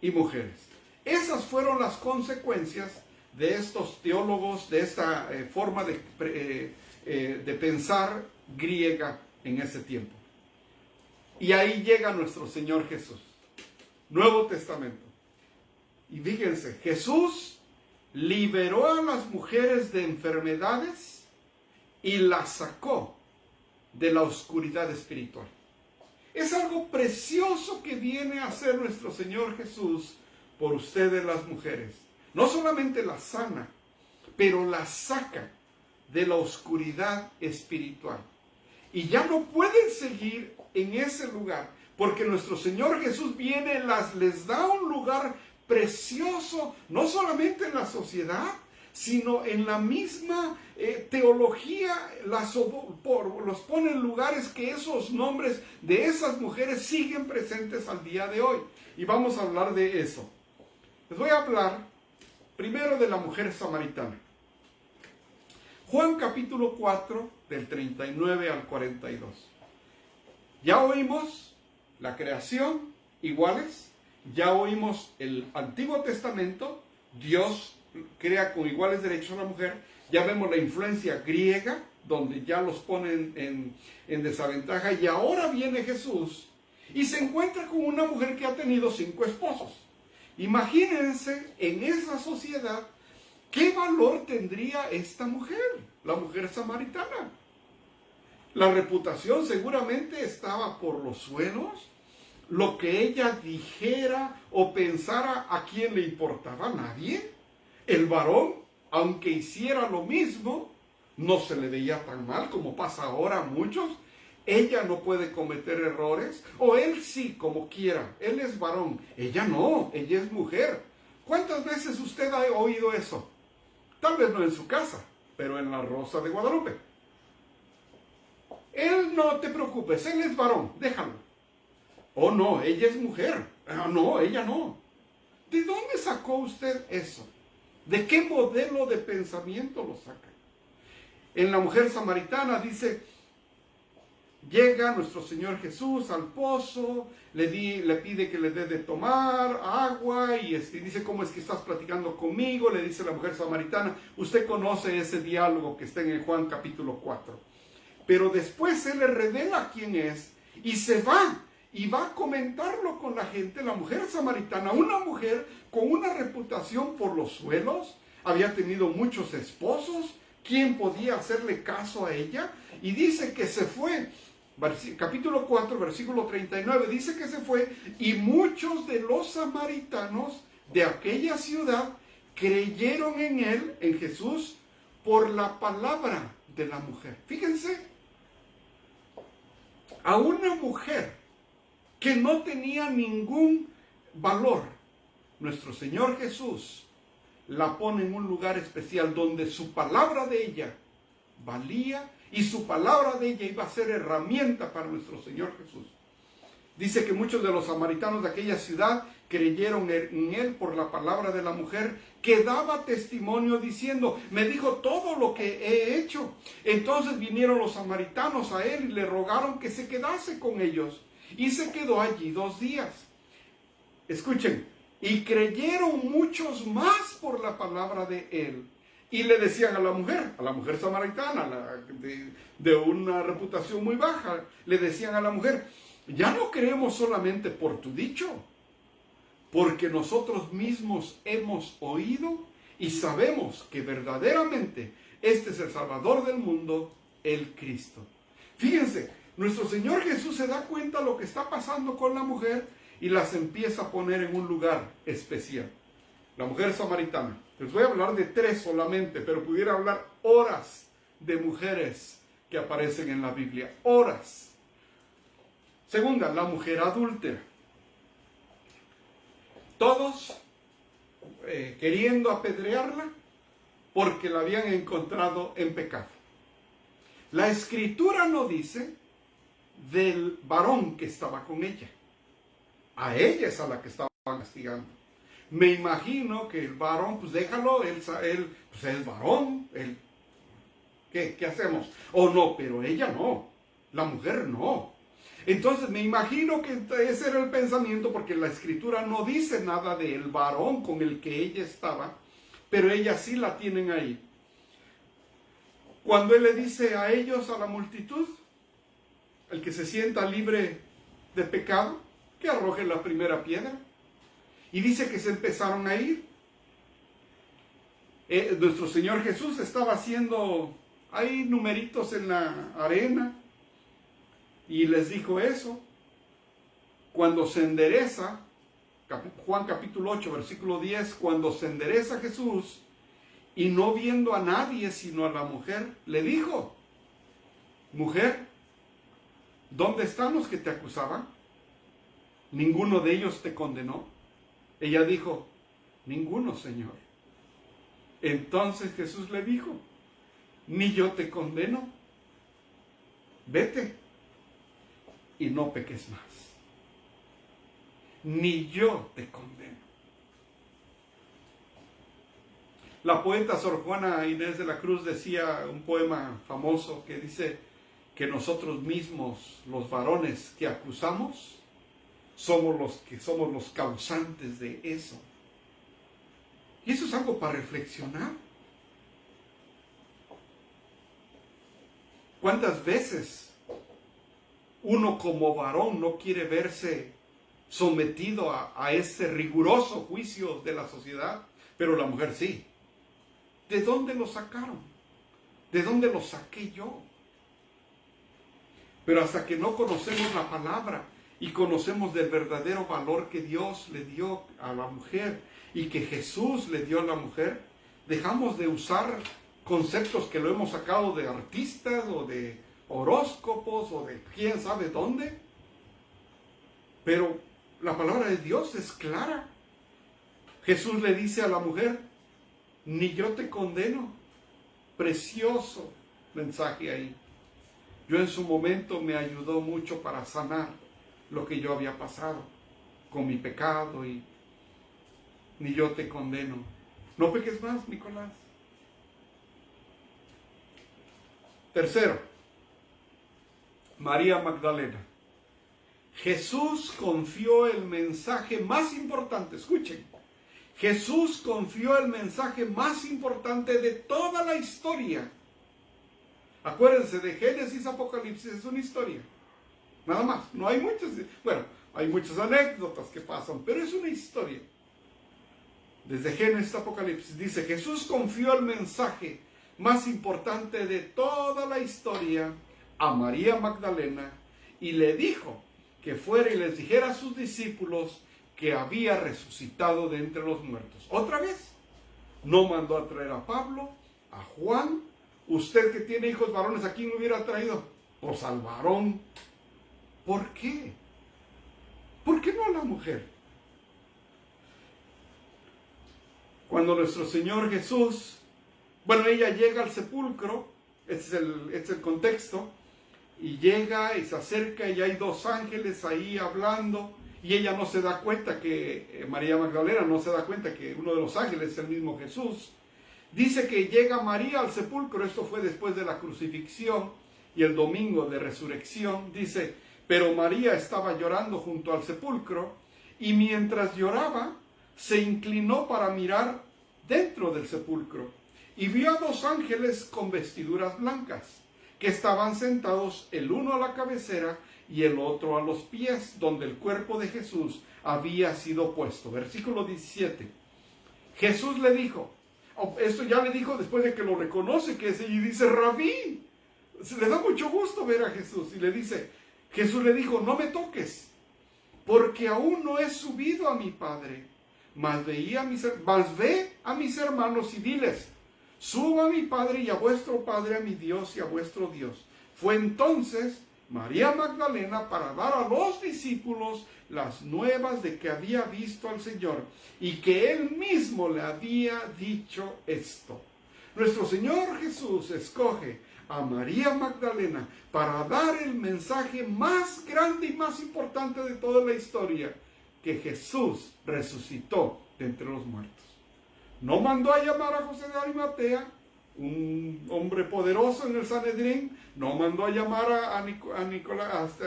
y mujeres. Esas fueron las consecuencias de estos teólogos, de esta forma de pensar griega en ese tiempo. Y ahí llega nuestro Señor Jesús. Nuevo Testamento. Y fíjense, Jesús liberó a las mujeres de enfermedades y las sacó de la oscuridad espiritual. Es algo precioso que viene a hacer nuestro Señor Jesús por ustedes las mujeres. No solamente las sana, pero las saca de la oscuridad espiritual. Y ya no pueden seguir en ese lugar, porque nuestro Señor Jesús viene, les da un lugar precioso, no solamente en la sociedad, sino en la misma teología, los pone en lugares que esos nombres de esas mujeres siguen presentes al día de hoy. Y vamos a hablar de eso. Les voy a hablar primero de la mujer samaritana. Juan capítulo 4, del 39 al 42. Ya oímos la creación, iguales. Ya oímos el Antiguo Testamento, Dios crea con iguales derechos a la mujer. Ya vemos la influencia griega, donde ya los ponen en desventaja. Y ahora viene Jesús y se encuentra con una mujer que ha tenido 5 esposos. Imagínense en esa sociedad, ¿qué valor tendría esta mujer, la mujer samaritana? La reputación seguramente estaba por los suelos. Lo que ella dijera o pensara, ¿a quién le importaba? ¿A nadie? El varón, aunque hiciera lo mismo, no se le veía tan mal como pasa ahora a muchos. Ella no puede cometer errores, o él sí, como quiera. Él es varón, ella no, ella es mujer. ¿Cuántas veces usted ha oído eso? Tal vez no en su casa, pero en la Rosa de Guadalupe. Él no te preocupes, él es varón, déjalo. Oh, no, ella es mujer. No, ella no. ¿De dónde sacó usted eso? ¿De qué modelo de pensamiento lo saca? En la mujer samaritana dice, llega nuestro Señor Jesús al pozo, le pide que le dé de tomar agua y dice, ¿cómo es que estás platicando conmigo? Le dice la mujer samaritana. Usted conoce ese diálogo que está en Juan capítulo 4. Pero después él le revela quién es y se va. Y va a comentarlo con la gente. La mujer samaritana, una mujer con una reputación por los suelos, había tenido muchos esposos. ¿Quién podía hacerle caso a ella? Y dice que se fue. Capítulo 4, versículo 39, dice que se fue y muchos de los samaritanos de aquella ciudad creyeron en él, en Jesús, por la palabra de la mujer. Fíjense, a una mujer que no tenía ningún valor, nuestro Señor Jesús la pone en un lugar especial donde su palabra de ella valía y su palabra de ella iba a ser herramienta para nuestro Señor Jesús. Dice que muchos de los samaritanos de aquella ciudad creyeron en él por la palabra de la mujer que daba testimonio diciendo, me dijo todo lo que he hecho. Entonces vinieron los samaritanos a él y le rogaron que se quedase con ellos. Y se quedó allí 2 días. Escuchen, y creyeron muchos más por la palabra de él. Y le decían a la mujer samaritana, de una reputación muy baja, le decían a la mujer, ya no creemos solamente por tu dicho, porque nosotros mismos hemos oído y sabemos que verdaderamente este es el Salvador del mundo, el Cristo. Fíjense, nuestro Señor Jesús se da cuenta de lo que está pasando con la mujer y las empieza a poner en un lugar especial. La mujer samaritana. Les voy a hablar de 3 solamente, pero pudiera hablar horas de mujeres que aparecen en la Biblia. Horas. Segunda, la mujer adúltera. Todos queriendo apedrearla porque la habían encontrado en pecado. La Escritura no dice del varón que estaba con ella. A ella es a la que estaban castigando. Me imagino que el varón, pues déjalo, él pues es varón, ¿qué hacemos? O no, pero ella no, la mujer no. Entonces me imagino que ese era el pensamiento, porque la Escritura no dice nada del varón con el que ella estaba, pero ella sí la tienen ahí. Cuando él le dice a ellos, a la multitud, el que se sienta libre de pecado, que arroje la primera piedra. Y dice que se empezaron a ir. Nuestro Señor Jesús estaba haciendo ahí numeritos en la arena y les dijo eso. Cuando se endereza, Juan capítulo 8, versículo 10, cuando se endereza Jesús y no viendo a nadie sino a la mujer, le dijo: mujer, ¿dónde están los que te acusaban? ¿Ninguno de ellos te condenó? Ella dijo: ninguno, Señor. Entonces Jesús le dijo: ni yo te condeno. Vete y no peques más. Ni yo te condeno. La poeta Sor Juana Inés de la Cruz decía un poema famoso que dice que nosotros mismos, los varones que acusamos, somos los causantes de eso. Y eso es algo para reflexionar. ¿Cuántas veces uno como varón no quiere verse sometido a ese riguroso juicio de la sociedad? Pero la mujer sí. ¿De dónde lo sacaron? ¿De dónde lo saqué yo? Pero hasta que no conocemos la palabra y conocemos del verdadero valor que Dios le dio a la mujer y que Jesús le dio a la mujer, dejamos de usar conceptos que lo hemos sacado de artistas o de horóscopos o de quién sabe dónde. Pero la palabra de Dios es clara. Jesús le dice a la mujer: ni yo te condeno. Precioso mensaje ahí. Yo en su momento me ayudó mucho para sanar lo que yo había pasado con mi pecado y ni yo te condeno. No peques más, Nicolás. Tercero, María Magdalena. Jesús confió el mensaje más importante, escuchen, Jesús confió el mensaje más importante de toda la historia. Acuérdense, de Génesis a Apocalipsis es una historia, nada más, no hay muchas, bueno, hay muchas anécdotas que pasan, pero es una historia. Desde Génesis a Apocalipsis dice: Jesús confió el mensaje más importante de toda la historia a María Magdalena y le dijo que fuera y les dijera a sus discípulos que había resucitado de entre los muertos. Otra vez, no mandó a traer a Pablo, a Juan. Usted que tiene hijos varones, ¿a quién hubiera traído? Pues al varón. ¿Por qué? ¿Por qué no a la mujer? Cuando nuestro Señor Jesús, bueno, ella llega al sepulcro, este es el contexto, y llega y se acerca y hay dos ángeles ahí hablando, y ella no se da cuenta que, María Magdalena no se da cuenta que uno de los ángeles es el mismo Jesús. Dice que llega María al sepulcro, esto fue después de la crucifixión y el domingo de resurrección. Dice: pero María estaba llorando junto al sepulcro, y mientras lloraba, se inclinó para mirar dentro del sepulcro, y vio a dos ángeles con vestiduras blancas, que estaban sentados el uno a la cabecera y el otro a los pies, donde el cuerpo de Jesús había sido puesto. Versículo 17. Jesús le dijo, esto ya le dijo después de que lo reconoce, que es, y dice: Rabí. Le da mucho gusto ver a Jesús, y le dice, Jesús le dijo: no me toques, porque aún no he subido a mi Padre, mas ve a mis hermanos y diles: subo a mi Padre y a vuestro Padre, a mi Dios y a vuestro Dios. Fue entonces María Magdalena para dar a los discípulos las nuevas de que había visto al Señor y que Él mismo le había dicho esto. Nuestro Señor Jesús escoge a María Magdalena para dar el mensaje más grande y más importante de toda la historia: que Jesús resucitó de entre los muertos. No mandó a llamar a José de Arimatea, un hombre poderoso en el Sanedrín. No mandó a llamar a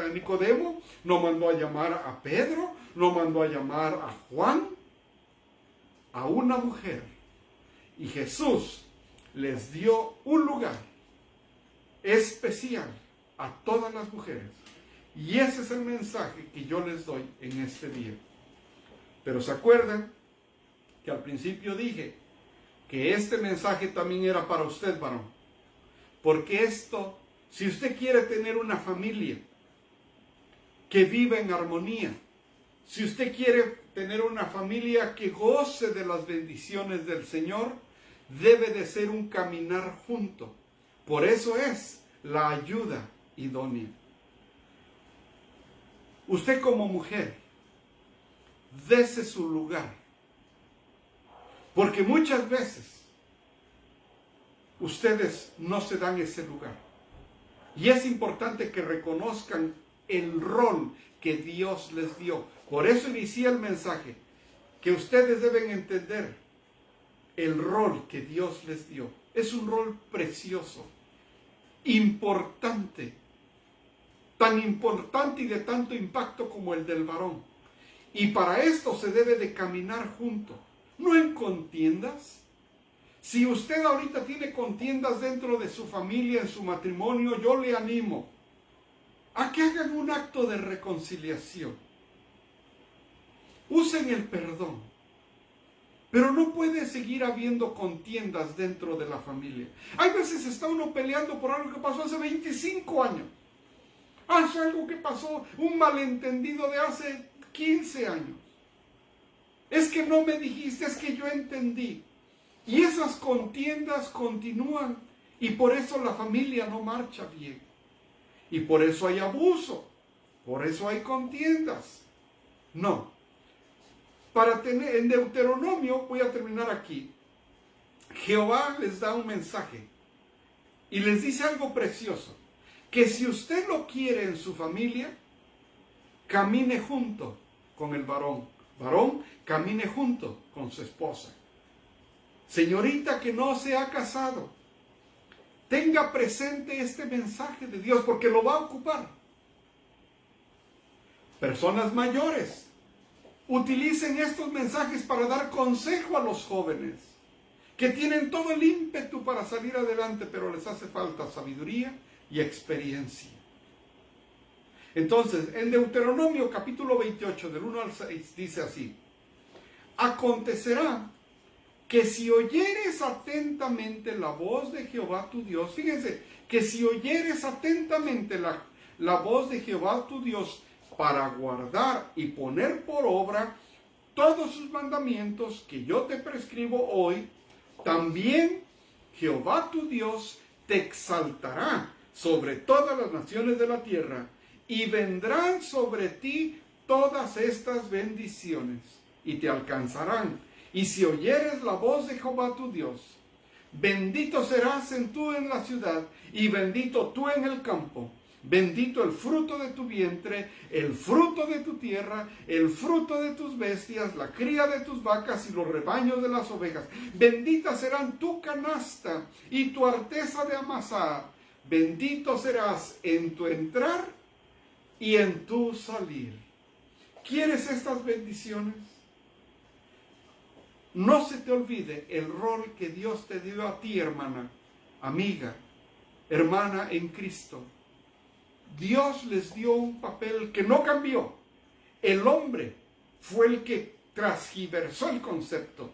Nicodemo. No mandó a llamar a Pedro. No mandó a llamar a Juan. A una mujer. Y Jesús les dio un lugar especial a todas las mujeres. Y ese es el mensaje que yo les doy en este día. Pero ¿se acuerdan que al principio dije que este mensaje también era para usted, varón? Porque esto, si usted quiere tener una familia que viva en armonía, si usted quiere tener una familia que goce de las bendiciones del Señor, debe de ser un caminar junto. Por eso es la ayuda idónea. Usted como mujer, dese su lugar. Porque muchas veces ustedes no se dan ese lugar. Y es importante que reconozcan el rol que Dios les dio. Por eso inicié el mensaje, que ustedes deben entender el rol que Dios les dio. Es un rol precioso, importante, tan importante y de tanto impacto como el del varón. Y para esto se debe de caminar junto, no en contiendas. Si usted ahorita tiene contiendas dentro de su familia, en su matrimonio, yo le animo a que hagan un acto de reconciliación. Usen el perdón. Pero no puede seguir habiendo contiendas dentro de la familia. Hay veces está uno peleando por algo que pasó hace 25 años. Hace algo que pasó, un malentendido de hace 15 años. Es que no me dijiste, es que yo entendí. Y esas contiendas continúan. Y por eso la familia no marcha bien. Y por eso hay abuso. Por eso hay contiendas. No. En Deuteronomio, voy a terminar aquí, Jehová les da un mensaje y les dice algo precioso, que si usted lo quiere en su familia, camine junto con el varón. Varón, camine junto con su esposa. Señorita que no se ha casado, tenga presente este mensaje de Dios porque lo va a ocupar. Personas mayores, utilicen estos mensajes para dar consejo a los jóvenes que tienen todo el ímpetu para salir adelante, pero les hace falta sabiduría y experiencia. Entonces, en Deuteronomio capítulo 28, del 1 al 6, dice así: acontecerá que si oyeres atentamente la voz de Jehová tu Dios, fíjense, que si oyeres atentamente la voz de Jehová tu Dios, para guardar y poner por obra todos sus mandamientos que yo te prescribo hoy, también Jehová tu Dios te exaltará sobre todas las naciones de la tierra, y vendrán sobre ti todas estas bendiciones, y te alcanzarán. Y si oyeres la voz de Jehová tu Dios, bendito serás tú en la ciudad, y bendito tú en el campo. Bendito el fruto de tu vientre, el fruto de tu tierra, el fruto de tus bestias, la cría de tus vacas y los rebaños de las ovejas. Benditas serán tu canasta y tu arteza de amasar. Bendito serás en tu entrar y en tu salir. ¿Quieres estas bendiciones? No se te olvide el rol que Dios te dio a ti, hermana, amiga, hermana en Cristo. Dios les dio un papel que no cambió. El hombre fue el que transgiversó el concepto.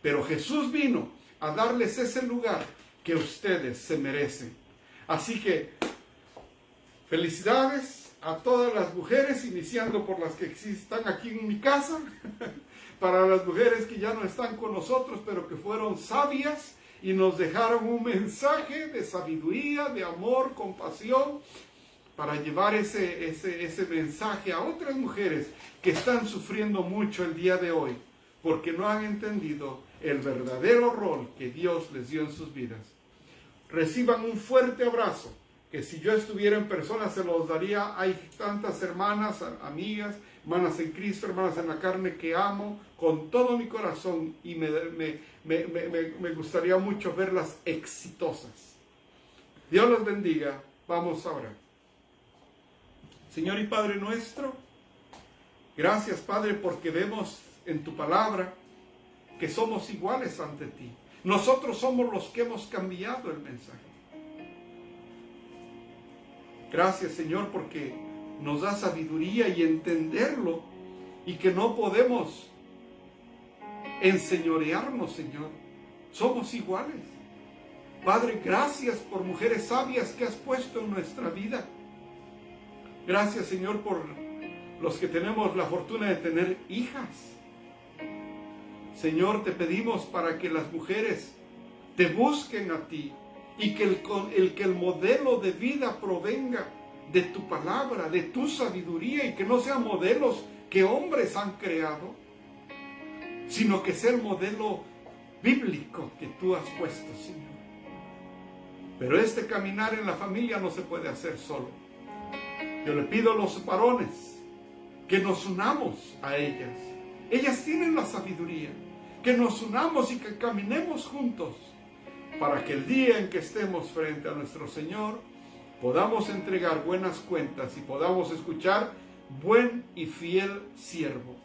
Pero Jesús vino a darles ese lugar que ustedes se merecen. Así que, felicidades a todas las mujeres, iniciando por las que están aquí en mi casa, para las mujeres que ya no están con nosotros, pero que fueron sabias y nos dejaron un mensaje de sabiduría, de amor, compasión, para llevar ese mensaje a otras mujeres que están sufriendo mucho el día de hoy, porque no han entendido el verdadero rol que Dios les dio en sus vidas. Reciban un fuerte abrazo, que si yo estuviera en persona se los daría. Hay tantas hermanas, amigas, hermanas en Cristo, hermanas en la carne que amo con todo mi corazón, y me gustaría mucho verlas exitosas. Dios los bendiga. Vamos a orar. Señor y Padre nuestro, gracias, Padre, porque vemos en tu palabra que somos iguales ante ti. Nosotros somos los que hemos cambiado el mensaje. Gracias, Señor, porque nos da sabiduría y entenderlo, y que no podemos enseñorearnos, Señor. Somos iguales. Padre, gracias por mujeres sabias que has puesto en nuestra vida. Gracias, Señor, por los que tenemos la fortuna de tener hijas. Señor, te pedimos para que las mujeres te busquen a ti y que el modelo de vida provenga de tu palabra, de tu sabiduría, y que no sean modelos que hombres han creado, sino que sea el modelo bíblico que tú has puesto, Señor. Pero este caminar en la familia no se puede hacer solo. Yo le pido a los varones que nos unamos a ellas. Ellas tienen la sabiduría. Que nos unamos y que caminemos juntos para que el día en que estemos frente a nuestro Señor podamos entregar buenas cuentas y podamos escuchar: buen y fiel siervo.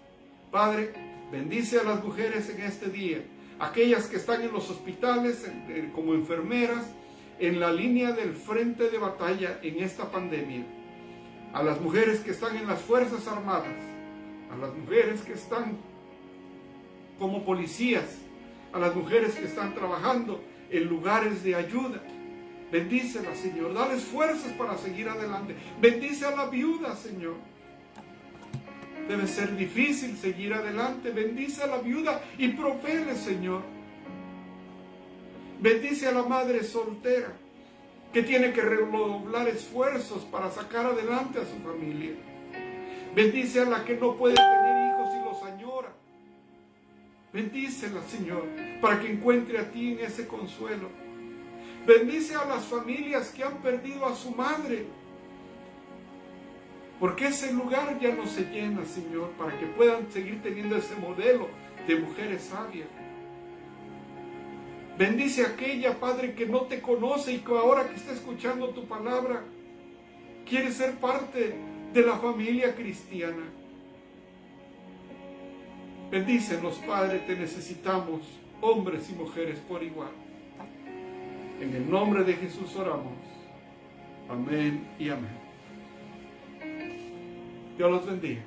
Padre, bendice a las mujeres en este día, aquellas que están en los hospitales como enfermeras, en la línea del frente de batalla en esta pandemia, a las mujeres que están en las Fuerzas Armadas, a las mujeres que están como policías, a las mujeres que están trabajando en lugares de ayuda. Bendícelas, Señor, dales fuerzas para seguir adelante. Bendice a la viuda, Señor. Debe ser difícil seguir adelante. Bendice a la viuda y provéele, Señor. Bendice a la madre soltera que tiene que redoblar esfuerzos para sacar adelante a su familia. Bendice a la que no puede tener hijos y los añora. Bendícela, Señor, para que encuentre a ti en ese consuelo. Bendice a las familias que han perdido a su madre, porque ese lugar ya no se llena, Señor, para que puedan seguir teniendo ese modelo de mujeres sabias. Bendice a aquella, Padre, que no te conoce y que ahora que está escuchando tu palabra quiere ser parte de la familia cristiana. Bendícenos, Padre, te necesitamos, hombres y mujeres por igual. En el nombre de Jesús oramos. Amén y amén. Dios los bendiga.